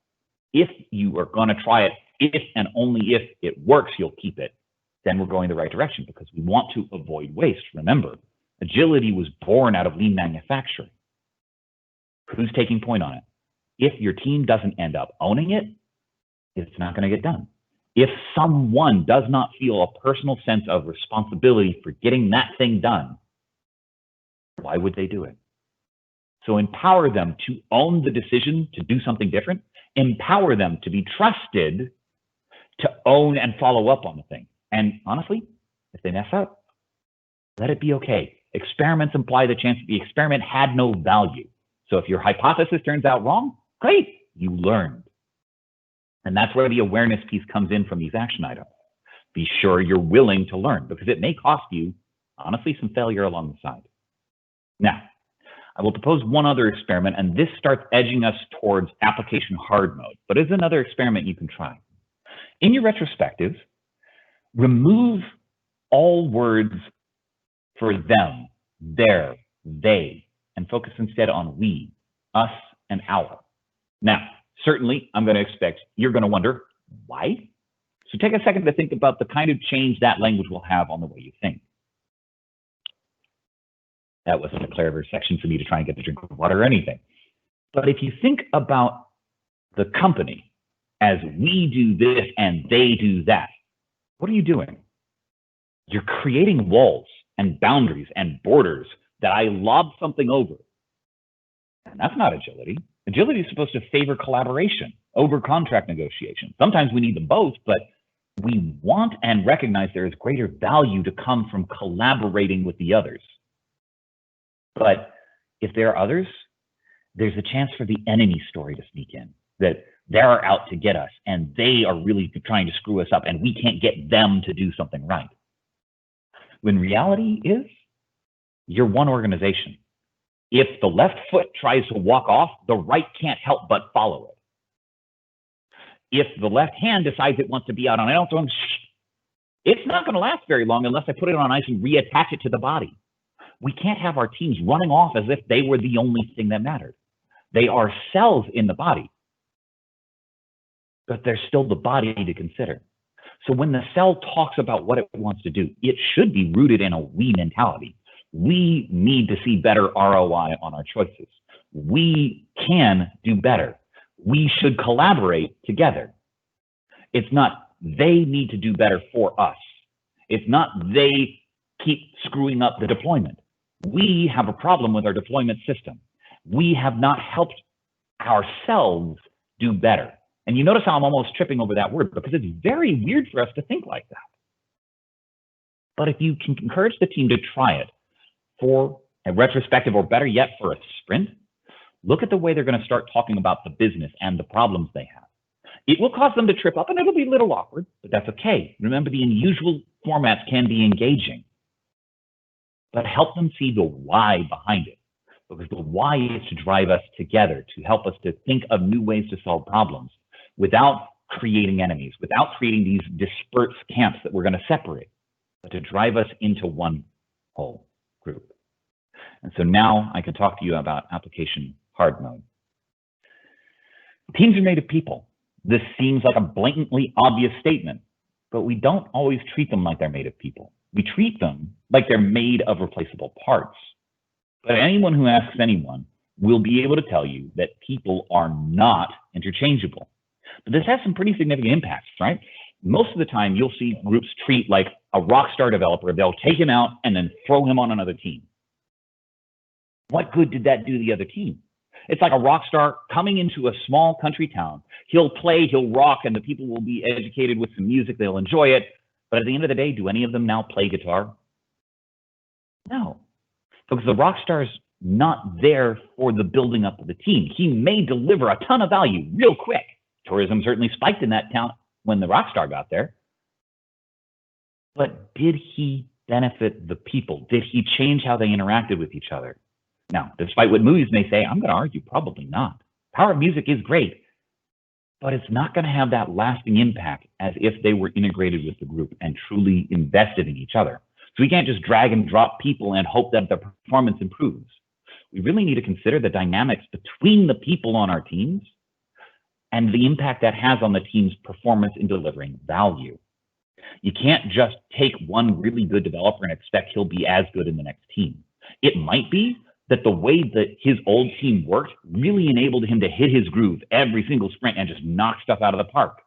If you are going to try it, if and only if it works, you'll keep it. Then we're going the right direction, because we want to avoid waste. Remember, agility was born out of lean manufacturing. Who's taking point on it? If your team doesn't end up owning it, it's not going to get done. If someone does not feel a personal sense of responsibility for getting that thing done, why would they do it? So empower them to own the decision to do something different. Empower them to be trusted to own and follow up on the thing. And honestly, if they mess up, let it be okay. Experiments imply the chance that the experiment had no value. So if your hypothesis turns out wrong, great, you learned. And that's where the awareness piece comes in from these action items. Be sure you're willing to learn, because it may cost you, honestly, some failure along the side. Now, I will propose one other experiment, and this starts edging us towards application hard mode, but it's another experiment you can try. In your retrospectives, remove all words for them, their, they, and focus instead on we, us, and our. Now, certainly, I'm going to expect you're going to wonder, why? So take a second to think about the kind of change that language will have on the way you think. That wasn't a clever section for me to try and get a drink of water or anything. But if you think about the company as we do this and they do that, what are you doing? You're creating walls and boundaries and borders that I lob something over. And that's not agility. Agility is supposed to favor collaboration over contract negotiation. Sometimes we need them both, but we want and recognize there is greater value to come from collaborating with the others. But if there are others, there's a chance for the enemy story to sneak in, that they're out to get us and they are really trying to screw us up and we can't get them to do something right. When reality is, you're one organization. If the left foot tries to walk off, the right can't help but follow it. If the left hand decides it wants to be out on its own, It's not going to last very long unless I put it on ice and reattach it to the body. We can't have our teams running off as if they were the only thing that mattered. They are cells in the body, but they're still the body to consider. So when the cell talks about what it wants to do, it should be rooted in a we mentality. We need to see better ROI on our choices. We can do better. We should collaborate together. It's not they need to do better for us. It's not they keep screwing up the deployment. We have a problem with our deployment system. We have not helped ourselves do better. And you notice how I'm almost tripping over that word because it's very weird for us to think like that. But if you can encourage the team to try it for a retrospective, or better yet, for a sprint, look at the way they're going to start talking about the business and the problems they have. It will cause them to trip up and it'll be a little awkward, but that's okay. Remember, the unusual formats can be engaging, but help them see the why behind it. Because the why is to drive us together, to help us to think of new ways to solve problems without creating enemies, without creating these dispersed camps that we're going to separate, but to drive us into one whole group. And so now I can talk to you about application hard mode. Teams are made of people. This seems like a blatantly obvious statement, but we don't always treat them like they're made of people. We treat them like they're made of replaceable parts. But anyone who asks anyone will be able to tell you that people are not interchangeable. But this has some pretty significant impacts, right? Most of the time, you'll see groups treat like a rock star developer. They'll take him out and then throw him on another team. What good did that do the other team? It's like a rock star coming into a small country town. He'll play, he'll rock, and the people will be educated with some music. They'll enjoy it. But at the end of the day, do any of them now play guitar? No, because the rock star's not there for the building up of the team. He may deliver a ton of value real quick. Tourism certainly spiked in that town when the rock star got there. But did he benefit the people? Did he change how they interacted with each other? Now, despite what movies may say, I'm going to argue probably not. Power of music is great, but it's not going to have that lasting impact as if they were integrated with the group and truly invested in each other. So we can't just drag and drop people and hope that the performance improves. We really need to consider the dynamics between the people on our teams and the impact that has on the team's performance in delivering value. You can't just take one really good developer and expect he'll be as good in the next team. It might be that the way that his old team worked really enabled him to hit his groove every single sprint and just knock stuff out of the park.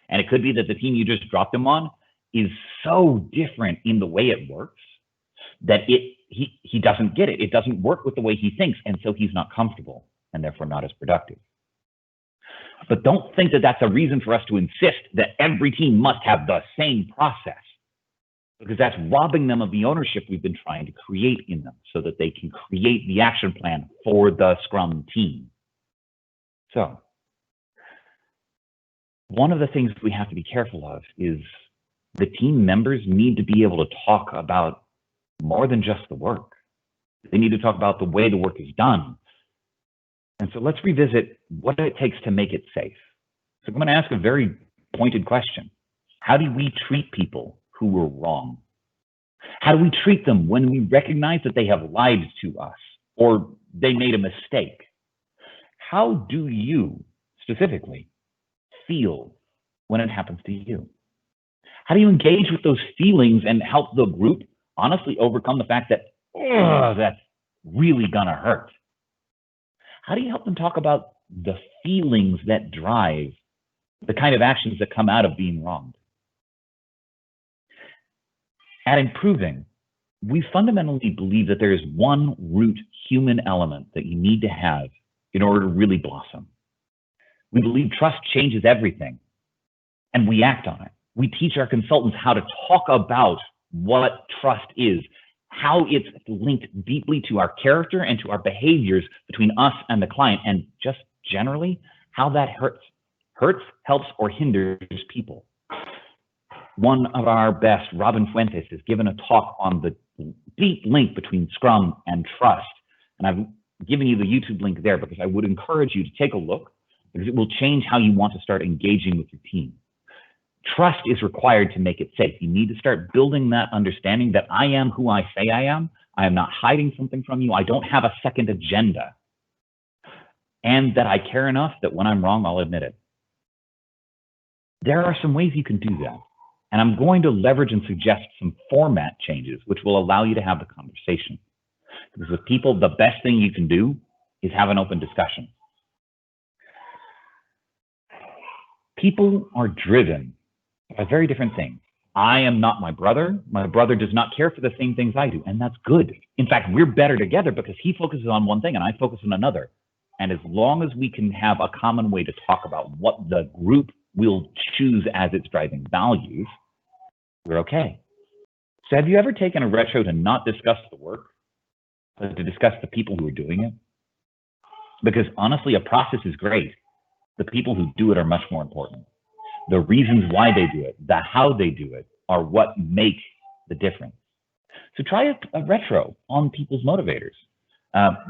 And it could be that the team you just dropped him on is so different in the way it works that he doesn't get it. It doesn't work with the way he thinks, and so he's not comfortable and therefore not as productive. But don't think that that's a reason for us to insist that every team must have the same process, because that's robbing them of the ownership we've been trying to create in them so that they can create the action plan for the Scrum team. So one of the things we have to be careful of is the team members need to be able to talk about more than just the work. They need to talk about the way the work is done. And so let's revisit what it takes to make it safe. So I'm going to ask a very pointed question. How do we treat people who were wrong? How do we treat them when we recognize that they have lied to us or they made a mistake? How do you specifically feel when it happens to you? How do you engage with those feelings and help the group honestly overcome the fact that, that's really gonna hurt? How do you help them talk about the feelings that drive the kind of actions that come out of being wronged? At Improving, we fundamentally believe that there is one root human element that you need to have in order to really blossom. We believe trust changes everything, and we act on it. We teach our consultants how to talk about what trust is, how it's linked deeply to our character and to our behaviors between us and the client, and just generally how that hurts, helps, or hinders people. One of our best, Robin Fuentes, has given a talk on the deep link between Scrum and trust. And I've given you the YouTube link there because I would encourage you to take a look, because it will change how you want to start engaging with your team. Trust is required to make it safe. You need to start building that understanding that I am who I say I am. I am not hiding something from you. I don't have a second agenda. And that I care enough that when I'm wrong, I'll admit it. There are some ways you can do that. And I'm going to leverage and suggest some format changes, which will allow you to have the conversation. Because with people, the best thing you can do is have an open discussion. People are driven by very different things. I am not my brother. My brother does not care for the same things I do, and that's good. In fact, we're better together because he focuses on one thing and I focus on another. And as long as we can have a common way to talk about what the group will choose as its driving values, we're okay. So have you ever taken a retro to not discuss the work, but to discuss the people who are doing it? Because honestly, a process is great. The people who do it are much more important. The reasons why they do it, the how they do it, are what make the difference. So try a retro on people's motivators.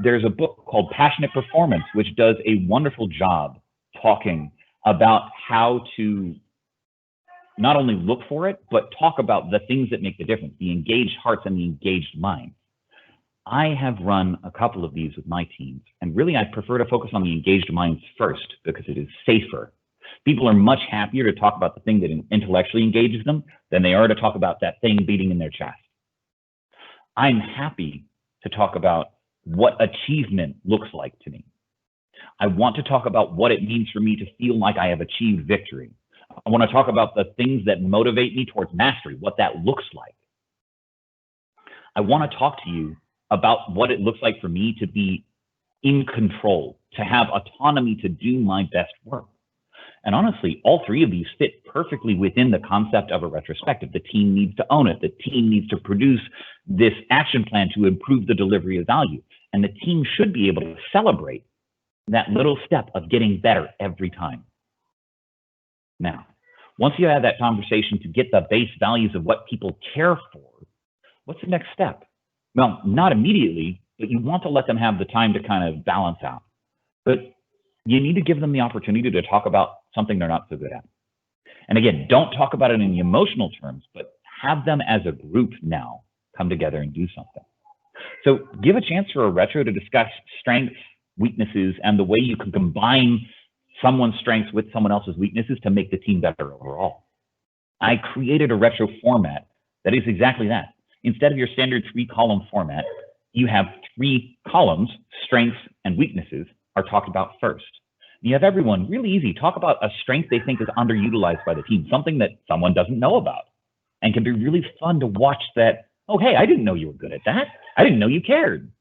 There's a book called Passionate Performance, which does a wonderful job talking about how to not only look for it, but talk about the things that make the difference, the engaged hearts and the engaged minds. I have run a couple of these with my teams, and really I prefer to focus on the engaged minds first because it is safer. People are much happier to talk about the thing that intellectually engages them than they are to talk about that thing beating in their chest. I'm happy to talk about what achievement looks like to me. I want to talk about what it means for me to feel like I have achieved victory. I want to talk about the things that motivate me towards mastery, what that looks like. I want to talk to you about what it looks like for me to be in control, to have autonomy to do my best work. And honestly, all three of these fit perfectly within the concept of a retrospective. The team needs to own it. The team needs to produce this action plan to improve the delivery of value. And the team should be able to celebrate that little step of getting better every time. Now, once you have that conversation to get the base values of what people care for, what's the next step? Well, not immediately, but you want to let them have the time to kind of balance out. But you need to give them the opportunity to talk about something they're not so good at. And again, don't talk about it in the emotional terms, but have them as a group now come together and do something. So give a chance for a retro to discuss strengths, weaknesses, and the way you can combine someone's strengths with someone else's weaknesses to make the team better overall. I created a retro format that is exactly that. Instead of your standard 3-column format, you have 3 columns, strengths and weaknesses, are talked about first. You have everyone really easy talk about a strength they think is underutilized by the team, something that someone doesn't know about, and can be really fun to watch that. Oh, hey, I didn't know you were good at that. I didn't know you cared.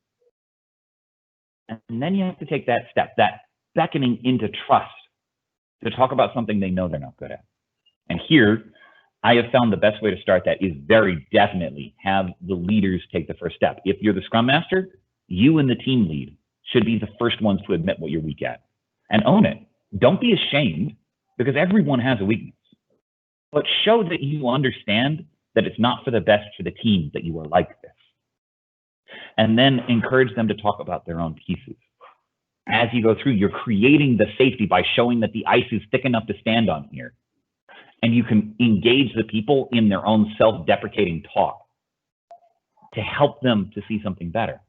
And then you have to take that step, that beckoning into trust, to talk about something they know they're not good at. And here, I have found the best way to start that is very definitely have the leaders take the first step. If you're the Scrum Master, you and the team lead should be the first ones to admit what you're weak at and own it. Don't be ashamed, because everyone has a weakness, but show that you understand that it's not for the best for the team that you are like this. And then encourage them to talk about their own pieces. As you go through, you're creating the safety by showing that the ice is thick enough to stand on here. And you can engage the people in their own self-deprecating talk to help them to see something better.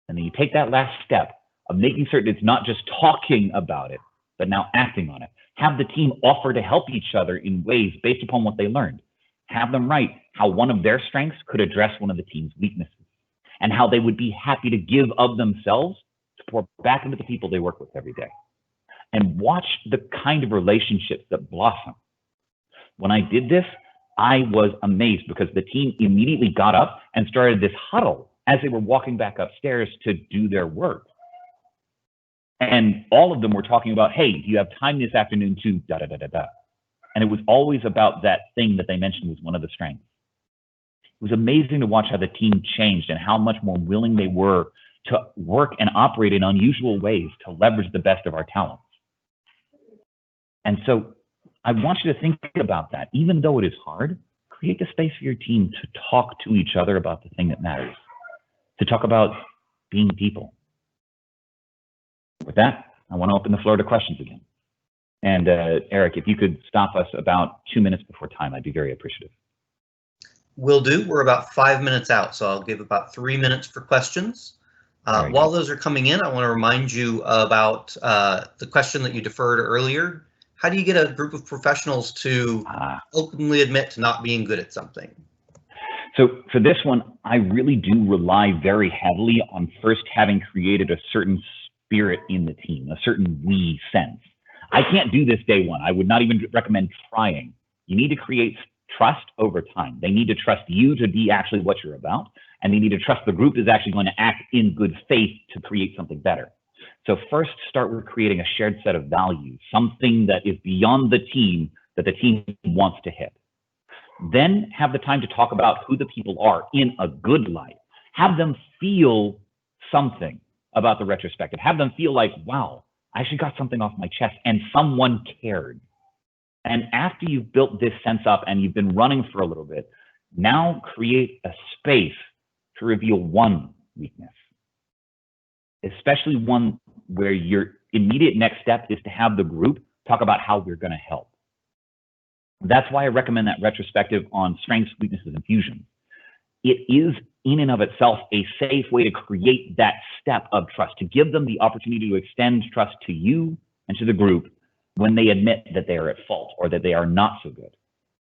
And then you take that last step of making certain it's not just talking about it, but now acting on it. Have the team offer to help each other in ways based upon what they learned. Have them write how one of their strengths could address one of the team's weaknesses, and how they would be happy to give of themselves to pour back into the people they work with every day. And watch the kind of relationships that blossom. When I did this, I was amazed because the team immediately got up and started this huddle as they were walking back upstairs to do their work. And all of them were talking about, hey, do you have time this afternoon to da-da-da-da-da? And it was always about that thing that they mentioned was one of the strengths. It was amazing to watch how the team changed and how much more willing they were to work and operate in unusual ways to leverage the best of our talents. And so I want you to think about that. Even though it is hard, create the space for your team to talk to each other about the thing that matters, to talk about being people. With that, I want to open the floor to questions again. And Eric, if you could stop us about 2 minutes before time, I'd be very appreciative. Will do. We're about 5 minutes out, so I'll give about 3 minutes for questions. While those are coming in, I want to remind you about the question that you deferred earlier. How do you get a group of professionals to openly admit to not being good at something? So for this one, I really do rely very heavily on first having created a certain spirit in the team, a certain we sense. I can't do this day one. I would not even recommend trying. You need to create trust over time. They need to trust you to be actually what you're about, and they need to trust the group is actually going to act in good faith to create something better. So first, start with creating a shared set of values, something that is beyond the team that the team wants to hit. Then have the time to talk about who the people are in a good light. Have them feel something about the retrospective. Have them feel like, wow, I actually got something off my chest and someone cared. And after you've built this sense up and you've been running for a little bit, now create a space to reveal one weakness, especially one where your immediate next step is to have the group talk about how we're going to help. That's why I recommend that retrospective on strengths, weaknesses, and fusion. It is in and of itself a safe way to create that step of trust, to give them the opportunity to extend trust to you and to the group when they admit that they are at fault or that they are not so good.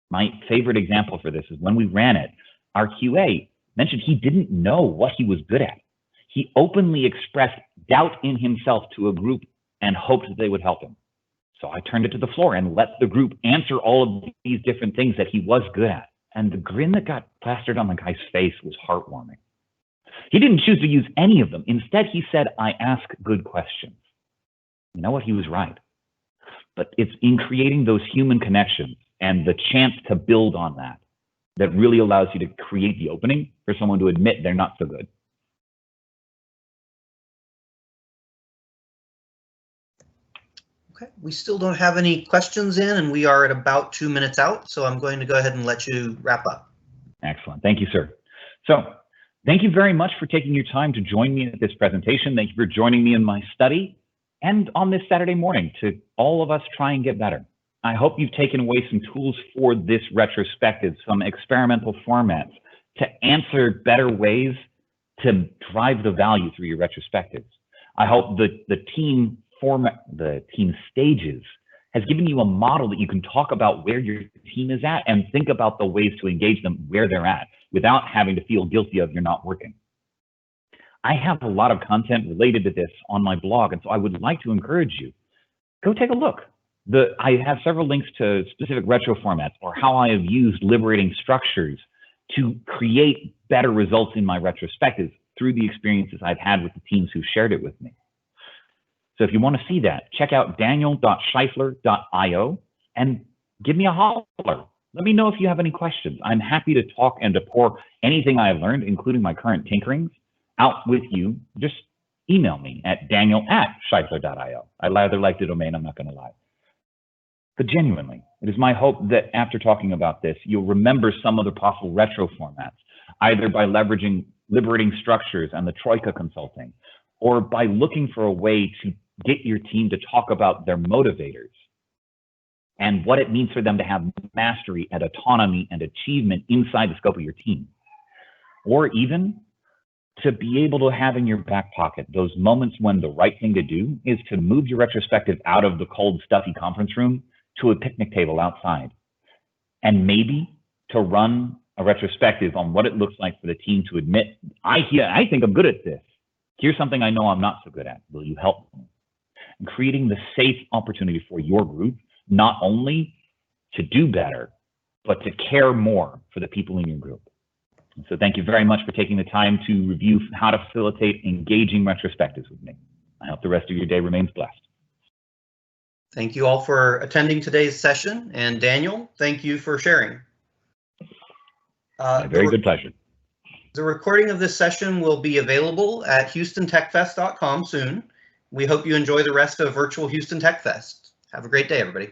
My favorite example for this is when we ran it, our QA mentioned he didn't know what he was good at. He openly expressed doubt in himself to a group and hoped that they would help him. So I turned it to the floor and let the group answer all of these different things that he was good at. And the grin that got plastered on the guy's face was heartwarming. He didn't choose to use any of them. Instead, he said, I ask good questions. You know what? He was right. But it's in creating those human connections and the chance to build on that that really allows you to create the opening for someone to admit they're not so good. Okay, we still don't have any questions in, and we are at about 2 minutes out, so I'm going to go ahead and let you wrap up. Excellent. Thank you, sir. So thank you very much for taking your time to join me at this presentation. Thank you for joining me in my study and on this Saturday morning to all of us try and get better. I hope you've taken away some tools for this retrospective, some experimental formats to answer better ways to drive the value through your retrospectives. I hope the team format, the team stages, has given you a model that you can talk about where your team is at and think about the ways to engage them where they're at without having to feel guilty of you're not working. I have a lot of content related to this on my blog, and so I would like to encourage you, go take a look. I have several links to specific retro formats or how I have used liberating structures to create better results in my retrospectives through the experiences I've had with the teams who shared it with me. So if you want to see that, check out daniel.scheifler.io and give me a holler. Let me know if you have any questions. I'm happy to talk and to pour anything I have learned, including my current tinkerings, out with you. Just email me at daniel@scheifler.io. I rather like the domain, I'm not going to lie. But genuinely, it is my hope that after talking about this, you'll remember some of the possible retro formats, either by leveraging liberating structures and the Troika consulting, or by looking for a way to get your team to talk about their motivators and what it means for them to have mastery and autonomy and achievement inside the scope of your team. Or even to be able to have in your back pocket those moments when the right thing to do is to move your retrospective out of the cold, stuffy conference room to a picnic table outside. And maybe to run a retrospective on what it looks like for the team to admit, I think I'm good at this. Here's something I know I'm not so good at. Will you help me? And creating the safe opportunity for your group, not only to do better, but to care more for the people in your group. And so thank you very much for taking the time to review how to facilitate engaging retrospectives with me. I hope the rest of your day remains blessed. Thank you all for attending today's session. And Daniel, thank you for sharing. My very good pleasure. The recording of this session will be available at HoustonTechFest.com soon. We hope you enjoy the rest of virtual Houston Tech Fest. Have a great day, everybody.